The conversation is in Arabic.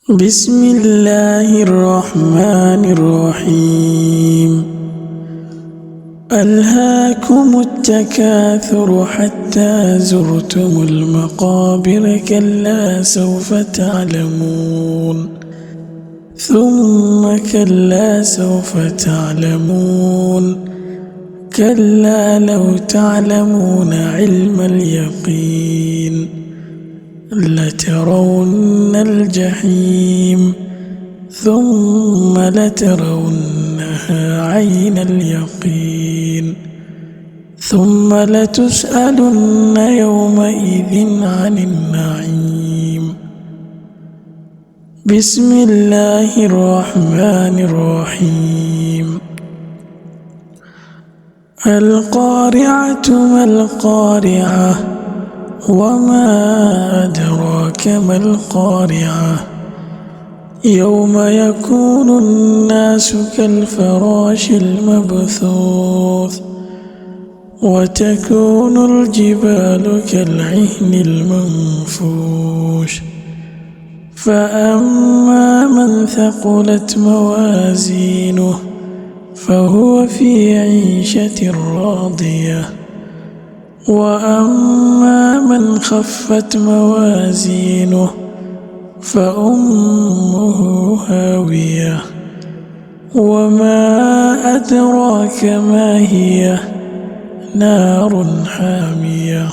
بسم الله الرحمن الرحيم. ألهاكم التكاثر حتى زرتم المقابر، كلا سوف تعلمون ثم كلا سوف تعلمون، كلا لو تعلمون علم اليقين لترون الجحيم ثم لترونها عين اليقين ثم لتسألن يومئذ عن النعيم. بسم الله الرحمن الرحيم. القارعة ما القارعة وما أدراك ما القارعة، يوم يكون الناس كالفراش المبثوث وتكون الجبال كالعهن المنفوش، فأما من ثقلت موازينه فهو في عيشة راضية، وأما من خفت موازينه فأمه هاوية، وما أدراك ما هي، نار حامية.